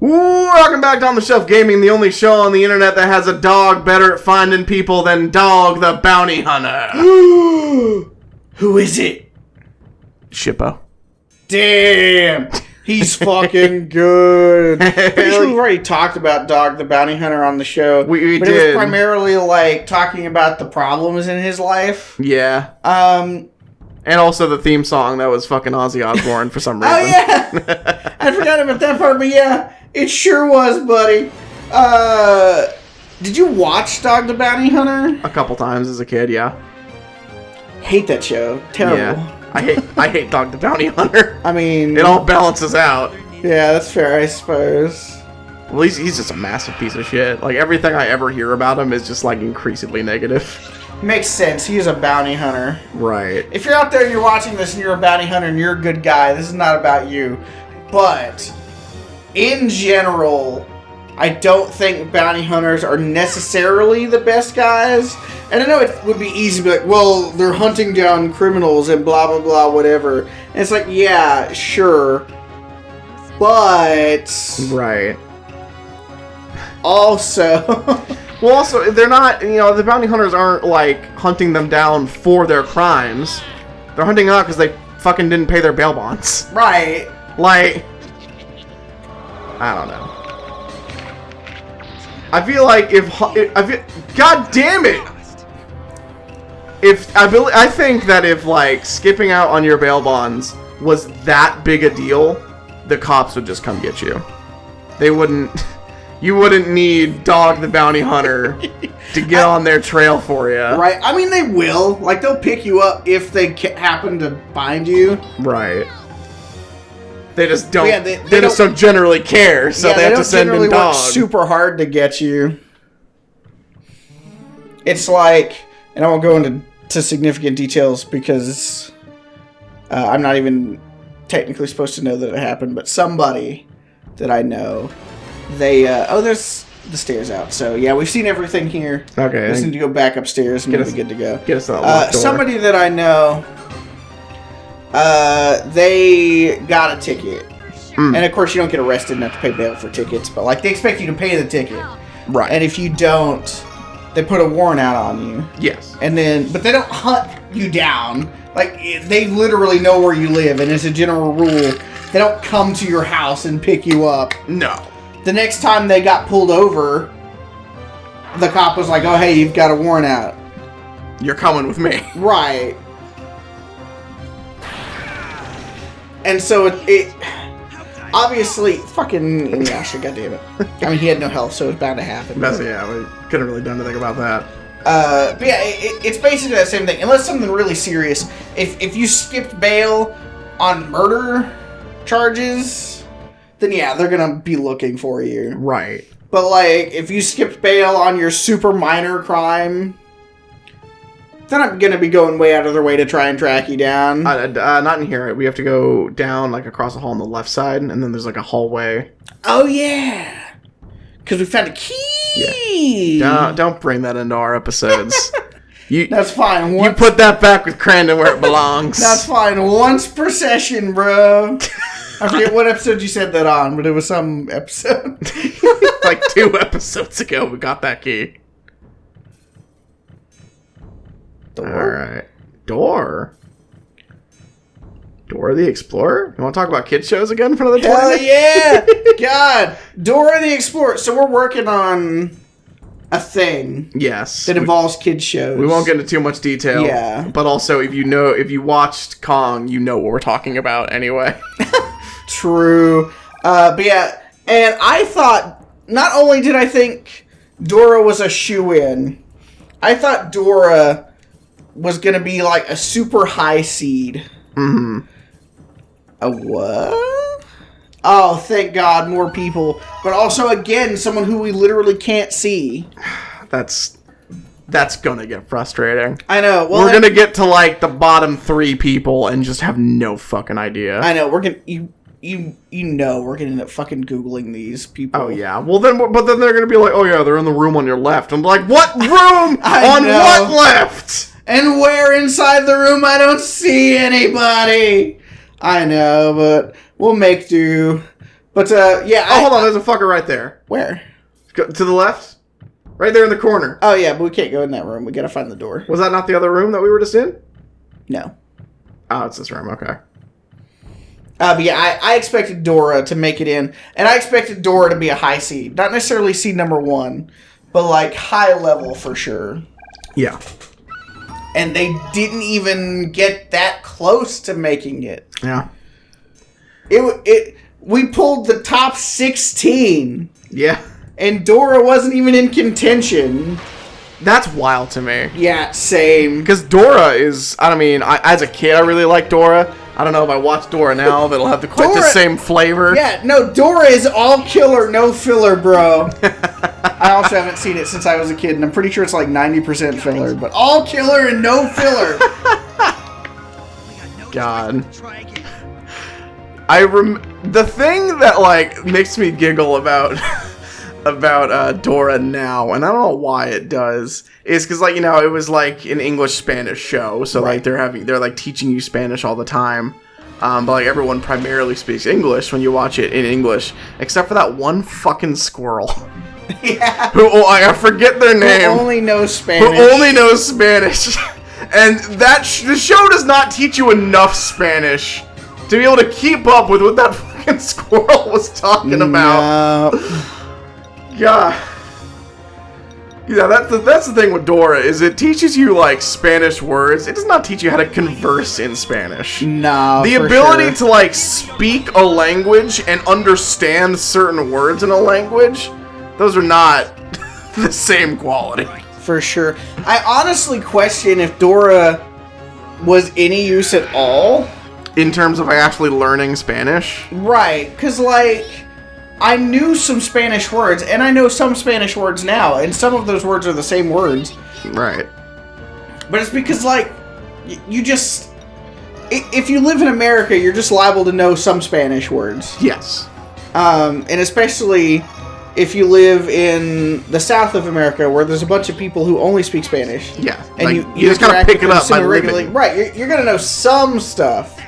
Welcome back to On the Shelf Gaming, the only show on the internet that has a dog better at finding people than Dog the Bounty Hunter. Who is it? Shippo. Damn. He's fucking good. Pretty sure we've already talked about Dog the Bounty Hunter on the show. We but did. It was primarily like talking about the problems in his life. Yeah. And also the theme song that was fucking Ozzy Osbourne for some reason. Oh yeah. I forgot about that part, but yeah, it sure was, buddy. Did you watch Dog the Bounty Hunter? A couple times as a kid, yeah. Hate that show. Terrible. Yeah. I hate Dog the Bounty Hunter. I mean, it all balances out. Yeah, that's fair, I suppose. Well, he's just a massive piece of shit. Like, everything I ever hear about him is just, like, increasingly negative. Makes sense. He is a bounty hunter. Right. If you're out there and you're watching this and you're a bounty hunter and you're a good guy, this is not about you. But, in general, I don't think bounty hunters are necessarily the best guys. And I know it would be easy to be like, well, they're hunting down criminals and blah, blah, blah, whatever. And it's like, yeah, sure. But... Right. Also... Well, also, they're not, the bounty hunters aren't, like, hunting them down for their crimes. They're hunting them out because they fucking didn't pay their bail bonds. Right. Like, I don't know. I feel like God damn it! I think that if, like, skipping out on your bail bonds was that big a deal, the cops would just come get you. They wouldn't... You wouldn't need Dog the Bounty Hunter to get on their trail for you. Right. I mean, they will. Like, they'll pick you up if they happen to find you. Right. They just don't. Yeah, they just don't generally care, so they have to send in dogs. Work super hard to get you. It's like, and I won't go into significant details because I'm not even technically supposed to know that it happened, but somebody that I know... there's the stairs out. So, yeah, we've seen everything here. Okay. We just need to go back upstairs and we'll be good to go. Get us that locked door. Somebody that I know, they got a ticket. And, of course, you don't get arrested and have to pay bail for tickets. But, like, they expect you to pay the ticket. Right. And if you don't, they put a warrant out on you. Yes. And then, but they don't hunt you down. Like, they literally know where you live. And as a general rule, they don't come to your house and pick you up. No. The next time they got pulled over, the cop was like, oh, hey, you've got a warrant out. You're coming with me. Right. And so it obviously, fucking InuYasha, goddammit. I mean, he had no health, so it was bound to happen. Yeah, we couldn't really do anything about that. But yeah, it's basically that same thing. Unless something really serious. If you skipped bail on murder charges... then yeah, they're gonna be looking for you. Right. But like, if you skipped bail on your super minor crime, they're not gonna be going way out of their way to try and track you down. Not in here. We have to go down, like, across the hall on the left side, and then there's, like, a hallway. Oh, yeah! Because we found a key! Yeah. Don't bring that into our episodes. That's fine. You put that back with Crandon where it belongs. That's fine. Once per session, bro. I forget what episode you said that on, but it was some episode. Like 2 episodes ago, we got that key. Alright. Dora the Explorer? You want to talk about kids shows again for another 20 Hell minutes? yeah! God. Dora the Explorer. So we're working on a thing. Yes. That involves kids shows. We won't get into too much detail. Yeah. But also, if you watched Kong, you know what we're talking about anyway. True. But yeah, and I thought, not only did I think Dora was a shoo-in, I thought Dora was going to be like a super high seed. Mm-hmm. A what? Oh, thank God, more people. But also, again, someone who we literally can't see. That's gonna get frustrating. I know. Well, we're gonna get to, like, the bottom 3 people and just have no fucking idea. I know. We're gonna... You know we're gonna end up fucking Googling these people. Oh, yeah. Well, then they're gonna be like, oh, yeah, they're in the room on your left. I'm like, what room? On what left? And where inside the room I don't see anybody. I know, but we'll make do. But, yeah. Oh, hold on. There's a fucker right there. Where? Go to the left? Right there in the corner. Oh, yeah, but we can't go in that room. We gotta find the door. Was that not the other room that we were just in? No. Oh, it's this room. Okay. But yeah, I expected Dora to make it in. And I expected Dora to be a high seed. Not necessarily seed number 1, but, like, high level for sure. Yeah. And they didn't even get that close to making it. Yeah. We pulled the top 16. Yeah. And Dora wasn't even in contention. That's wild to me. Yeah, same. Because Dora is, as a kid, I really like Dora. I don't know if I watch Dora now, if it'll have quite the same flavor. Yeah, no, Dora is all killer, no filler, bro. I also haven't seen it since I was a kid, and I'm pretty sure it's like 90% filler, but all killer and no filler. God. The thing that, like, makes me giggle about Dora now, and I don't know why it does, is because, like, it was like an English-Spanish show, so right. Like they're like teaching you Spanish all the time, but like everyone primarily speaks English when you watch it in English, except for that one fucking squirrel. Yeah. I forget their name. Who only knows Spanish. And the show does not teach you enough Spanish to be able to keep up with what that fucking squirrel was talking about. Yeah. Yeah, that's the thing with Dora, is it teaches you, like, Spanish words. It does not teach you how to converse in Spanish. No, the ability to, like, speak a language and understand certain words in a language, those are not the same quality. For sure. I honestly question if Dora was any use at all. In terms of actually learning Spanish? Right, because, like, I knew some Spanish words, and I know some Spanish words now, and some of those words are the same words. Right. But it's because, like, you just... If you live in America, you're just liable to know some Spanish words. Yes. And especially if you live in the south of America, where there's a bunch of people who only speak Spanish. Yeah. And like, you just gotta pick it up by living. Right, you're gonna know some stuff.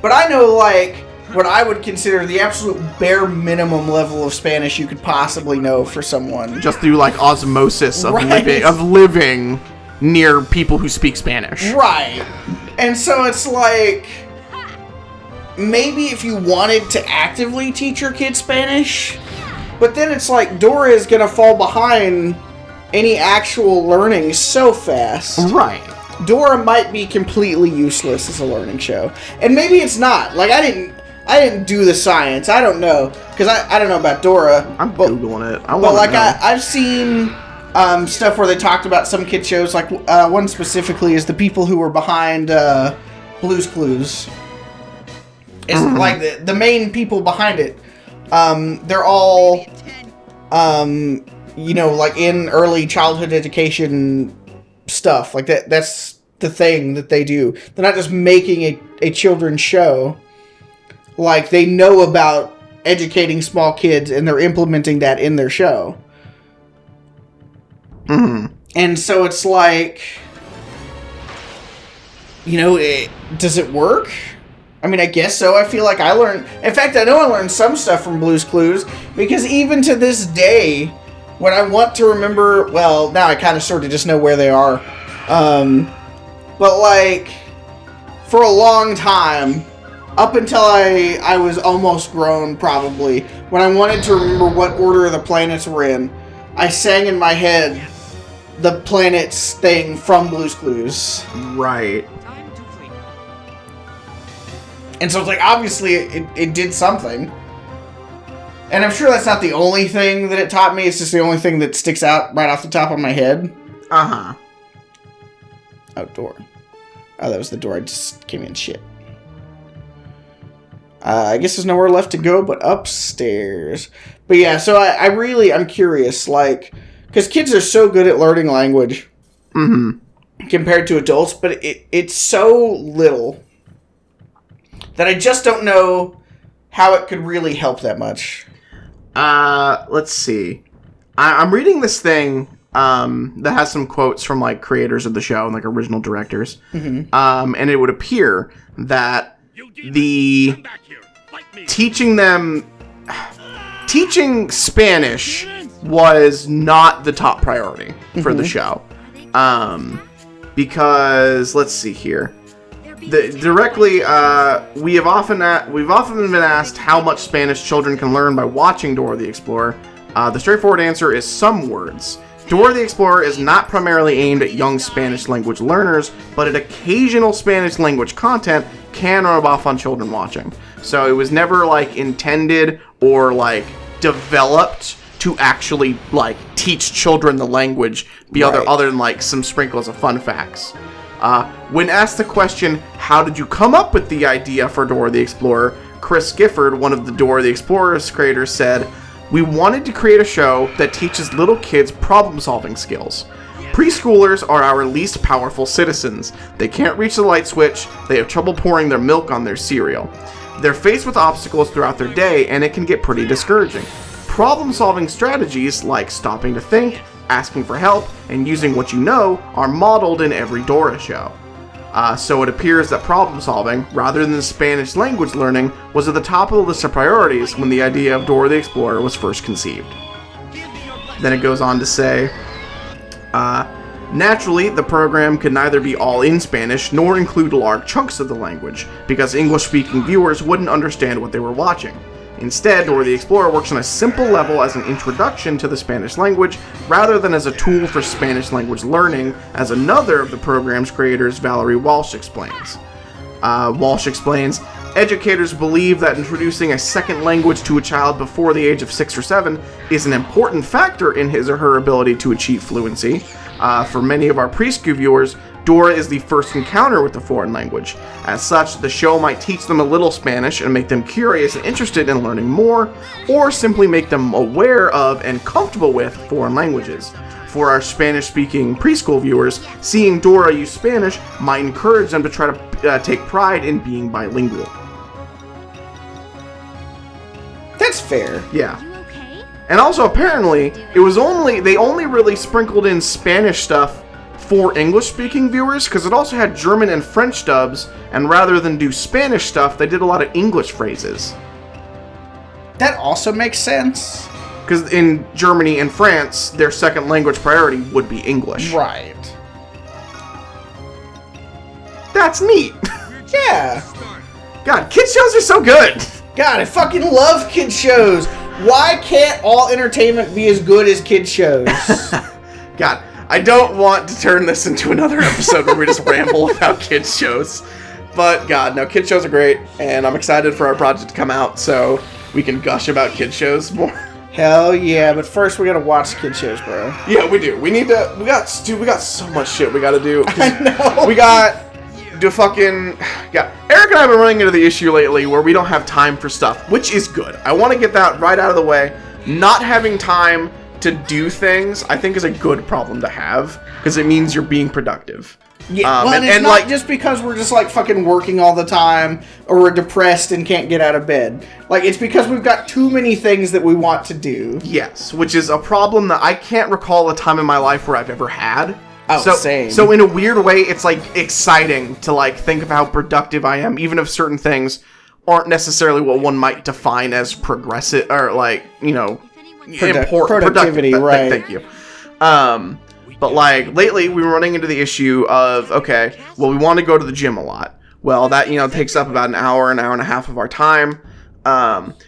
But I know, like, what I would consider the absolute bare minimum level of Spanish you could possibly know for someone. Just through, like, osmosis of right. living near people who speak Spanish. Right. And so it's like, maybe if you wanted to actively teach your kid Spanish, but then it's like Dora is going to fall behind any actual learning so fast. Right. Dora might be completely useless as a learning show. And maybe it's not. Like, I didn't do the science. I don't know. Because I don't know about Dora. I'm Googling it. I've seen stuff where they talked about some kid shows. Like, one specifically is the people who were behind Blue's Clues. It's like the main people behind it. They're all, like in early childhood education stuff. Like that's the thing that they do. They're not just making a children's show. Like, they know about educating small kids, and they're implementing that in their show. Mm-hmm. And so it's like, does it work? I mean, I guess so. I feel like I learned... In fact, I know I learned some stuff from Blue's Clues, because even to this day, when I want to remember... Well, now I kind of sort of just know where they are. But, like, for a long time, up until I was almost grown, probably, when I wanted to remember what order the planets were in, I sang in my head the planets thing from Blue's Clues. Right. And so it's like, obviously, it did something. And I'm sure that's not the only thing that it taught me. It's just the only thing that sticks out right off the top of my head. Uh-huh. Oh, door. Oh, that was the door. I just came in. Shit. I guess there's nowhere left to go but upstairs. But yeah, so I'm curious, like, because kids are so good at learning language compared to adults, but it's so little that I just don't know how it could really help that much. Let's see. I'm reading this thing that has some quotes from, like, creators of the show and, like, original directors. And it would appear that the teaching them teaching Spanish was not the top priority for the show. Because, let's see here. We've often been asked how much Spanish children can learn by watching Dora the Explorer. The straightforward answer is some words. Dora the Explorer is not primarily aimed at young Spanish language learners, but at occasional Spanish language content can rub off on children watching. So it was never like intended or like developed to actually like teach children the language other than like some sprinkles of fun facts. When asked the question, how did you come up with the idea for Dora the Explorer, Chris Gifford, one of the Dora the Explorer's creators, said, "We wanted to create a show that teaches little kids problem-solving skills. Preschoolers are our least powerful citizens. They can't reach the light switch, they have trouble pouring their milk on their cereal. They're faced with obstacles throughout their day, and it can get pretty discouraging. Problem-solving strategies like stopping to think, asking for help, and using what you know are modeled in every Dora show." So it appears that problem solving, rather than Spanish language learning, was at the top of the list of priorities when the idea of Dora the Explorer was first conceived. Then it goes on to say, naturally, the program could neither be all in Spanish nor include large chunks of the language, because English-speaking viewers wouldn't understand what they were watching. Instead, Dora the Explorer works on a simple level as an introduction to the Spanish language, rather than as a tool for Spanish language learning, as another of the program's creators, Valerie Walsh, explains. Walsh explains, educators believe that introducing a second language to a child before the age of 6 or 7 is an important factor in his or her ability to achieve fluency. For many of our preschool viewers, Dora is the first encounter with the foreign language. As such, the show might teach them a little Spanish and make them curious and interested in learning more, or simply make them aware of and comfortable with foreign languages. For our Spanish-speaking preschool viewers, seeing Dora use Spanish might encourage them to try to take pride in being bilingual. That's fair. Yeah. And also, apparently, they only really sprinkled in Spanish stuff for English-speaking viewers, because it also had German and French dubs, and rather than do Spanish stuff, they did a lot of English phrases. That also makes sense. Because in Germany and France, their second language priority would be English. Right. That's neat. Yeah. God, kids shows are so good. God, I fucking love kid shows. Why can't all entertainment be as good as kid shows? God, I don't want to turn this into another episode where we just ramble about kids shows. But God, no, kids shows are great, and I'm excited for our project to come out so we can gush about kids shows more. Hell yeah, but first we gotta watch kid shows, bro. Yeah, we do. We got so much shit we gotta do. I know. We got Eric and I have been running into the issue lately where we don't have time for stuff, which is good. I want to get that right out of the way. Not having time to do things, I think, is a good problem to have, because it means you're being productive. Yeah, well, and it's not like, just because we're just like fucking working all the time, or we're depressed and can't get out of bed. Like, it's because we've got too many things that we want to do. Yes, which is a problem that I can't recall a time in my life where I've ever had. Oh, same. So in a weird way, it's like exciting to like think of how productive I am, even if certain things aren't necessarily what one might define as progressive or like, you know, productivity, right? Thank you. But like lately, we were running into the issue of okay, well, we want to go to the gym a lot. Well, that takes up about an hour and a half of our time.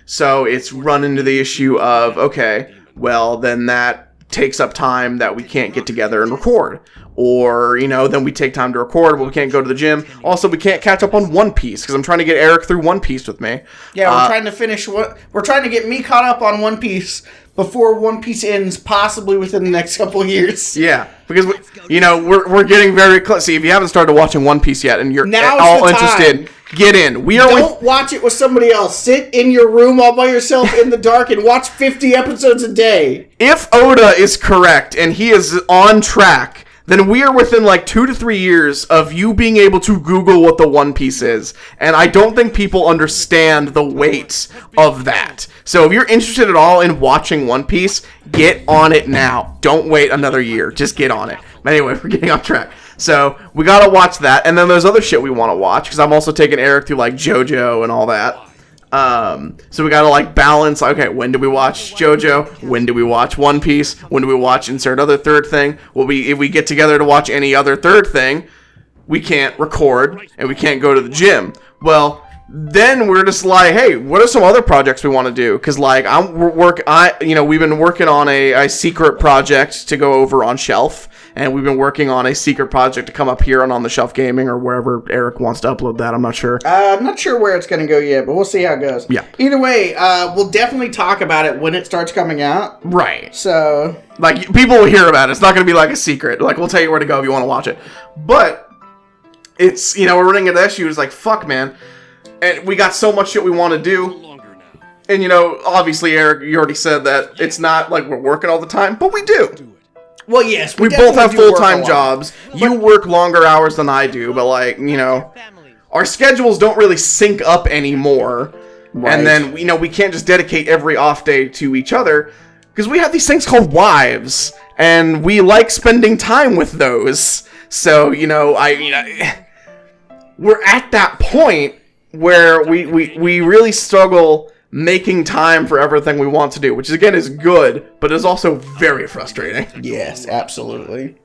So it's run into the issue of okay, well, then that takes up time that we can't get together and record. Or, then we take time to record, but we can't go to the gym. Also, we can't catch up on One Piece, because I'm trying to get Eric through One Piece with me. Yeah, we're trying to finish we're trying to get me caught up on One Piece before One Piece ends, possibly within the next couple of years. Yeah, because, we're getting very close. See, if you haven't started watching One Piece yet, and you're all interested, get in. Don't watch it with somebody else. Sit in your room all by yourself in the dark and watch 50 episodes a day. If Oda is correct, and he is on track, then we are within like 2 to 3 years of you being able to Google what the One Piece is. And I don't think people understand the weight of that. So if you're interested at all in watching One Piece, get on it now. Don't wait another year. Just get on it. But anyway, we're getting off track. So we gotta watch that. And then there's other shit we want to watch, because I'm also taking Eric through like JoJo and all that. So we gotta like balance. Okay, when do we watch JoJo? When do we watch One Piece? When do we watch insert other third thing? Well, if we get together to watch any other third thing, we can't record and we can't go to the gym. Well, then we're just like, hey, what are some other projects we want to do? Because like we've been working on a secret project to go over on Shelf, and we've been working on a secret project to come up here on the Shelf Gaming or wherever Eric wants to upload that. I'm not sure. I'm not sure where it's going to go yet, but we'll see how it goes. Yeah. Either way, we'll definitely talk about it when it starts coming out. Right. So, like, people will hear about it. It's not going to be like a secret. Like, we'll tell you where to go if you want to watch it. But it's, we're running into issues like, fuck, man. And we got so much shit we want to do. And, obviously, Eric, you already said that it's not like we're working all the time, but we do. Well, yes. We both have full-time jobs. You work longer hours than I do, but, like, our schedules don't really sync up anymore. Right. And then, we can't just dedicate every off day to each other, because we have these things called wives, and we like spending time with those. So, we're at that point where we really struggle making time for everything we want to do, which again is good, but is also very frustrating. Yes, absolutely.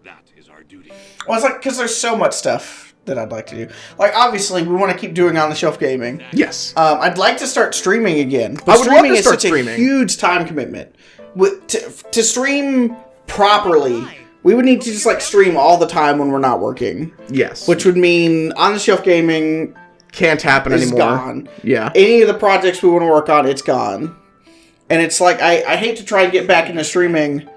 That is our duty. Well, it's like, because there's so much stuff that I'd like to do. Like, obviously, we want to keep doing on the shelf gaming. Yes. I'd like to start streaming again. But I would streaming love to is start such streaming. A huge time commitment. To stream properly, we would need to just, like, stream all the time when we're not working. Yes. Which would mean on the shelf gaming can't happen anymore. Gone. Yeah. Any of the projects we want to work on, it's gone. And it's like, I hate to try and get back into streaming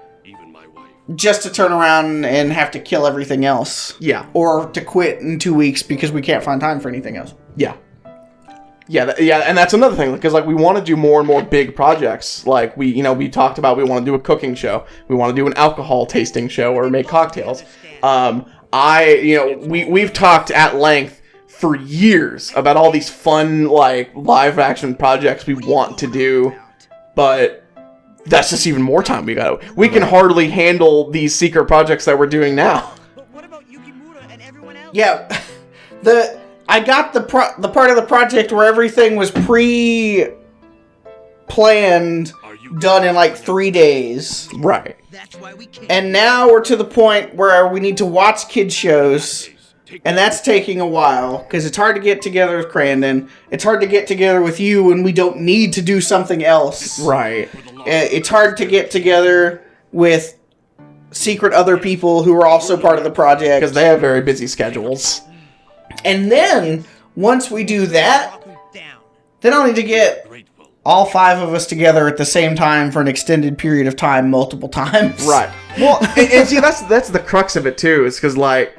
just to turn around and have to kill everything else. Yeah. Or to quit in 2 weeks because we can't find time for anything else. Yeah. Yeah, and that's another thing, because like we want to do more and more big projects. Like we talked about, we want to do a cooking show, we want to do an alcohol tasting show, or make cocktails. We've talked at length for years about all these fun like live action projects we want to do, but that's just even more time we can hardly handle these secret projects that we're doing now. But what about Yukimura and everyone else? Yeah, I got the part of the project where everything was pre-planned, done in like 3 days. Right. That's why we can't. And now we're to the point where we need to watch kids shows, and that's taking a while, because it's hard to get together with Crandon. It's hard to get together with you when we don't need to do something else. Right. It's hard to get together with secret other people who are also part of the project. Because they have very busy schedules. And then, once we do that, then I'll need to get all 5 of us together at the same time for an extended period of time multiple times. Right. Well, and see, that's the crux of it, too, is because, like,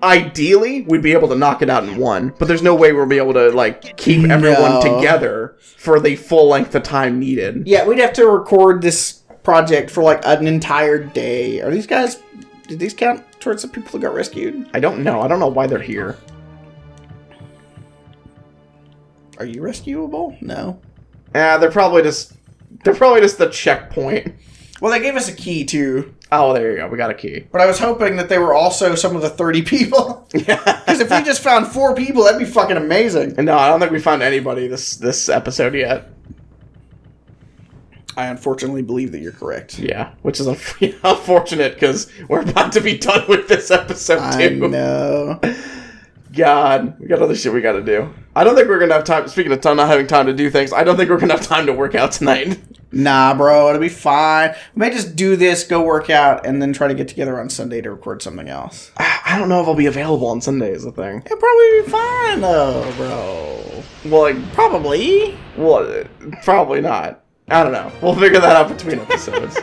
ideally, we'd be able to knock it out in one, but there's no way we'll be able to, like, keep everyone together for the full length of time needed. Yeah, we'd have to record this project for, like, an entire day. Did these count towards the people who got rescued? I don't know. I don't know why they're here. Are you rescuable? No. They're probably just the checkpoint. Well, they gave us a key, too. Oh, there you go. We got a key. But I was hoping that they were also some of the 30 people. Yeah. Because if we just found 4 people, that'd be fucking amazing. No, I don't think we found anybody this episode yet. I unfortunately believe that you're correct. Yeah, which is unfortunate, because we're about to be done with this episode, too. I know. God, we got other shit we gotta do. I don't think we're gonna have time, speaking of not having time to do things, I don't think we're gonna have time to work out tonight. Nah, bro, it'll be fine. We may just do this, go work out, and then try to get together on Sunday to record something else. I don't know if I'll be available on Sunday is the thing. It'll probably be fine, though, bro. Well, like, Probably. well, probably not. I don't know. We'll figure that out between episodes.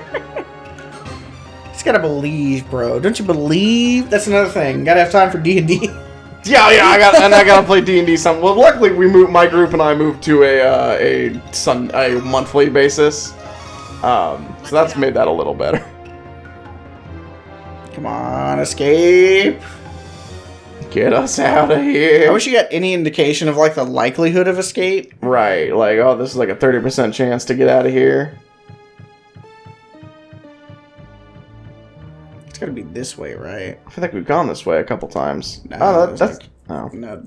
Just gotta believe, bro. Don't you believe? That's another thing. Gotta have time for D&D. Yeah, I gotta play D&D some. Well, luckily my group and I moved to a monthly basis, so that's made that a little better. Come on, escape. Get us out of here. I wish you got any indication of, like, the likelihood of escape. Right, like, oh, this is like a 30% chance to get out of here. It's gotta be this way, right? I feel like we've gone this way a couple times. No, Oh, that's... like, oh. no.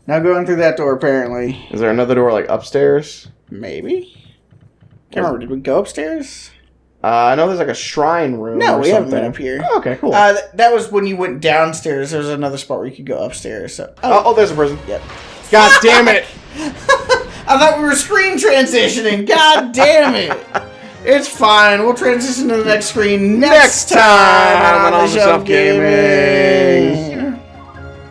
Now going through that door, apparently. Is there another door, like, upstairs? Maybe? Can't remember. Did we go upstairs? I know there's, like, a shrine room No, or we haven't something. been up here. Oh, okay, cool. That was when you went downstairs. There was another spot where you could go upstairs. So. Oh, there's a prison. Yep. God damn it! I thought we were screen transitioning. God damn it. It's fine. We'll transition to the next screen next time on the Shelf Gaming.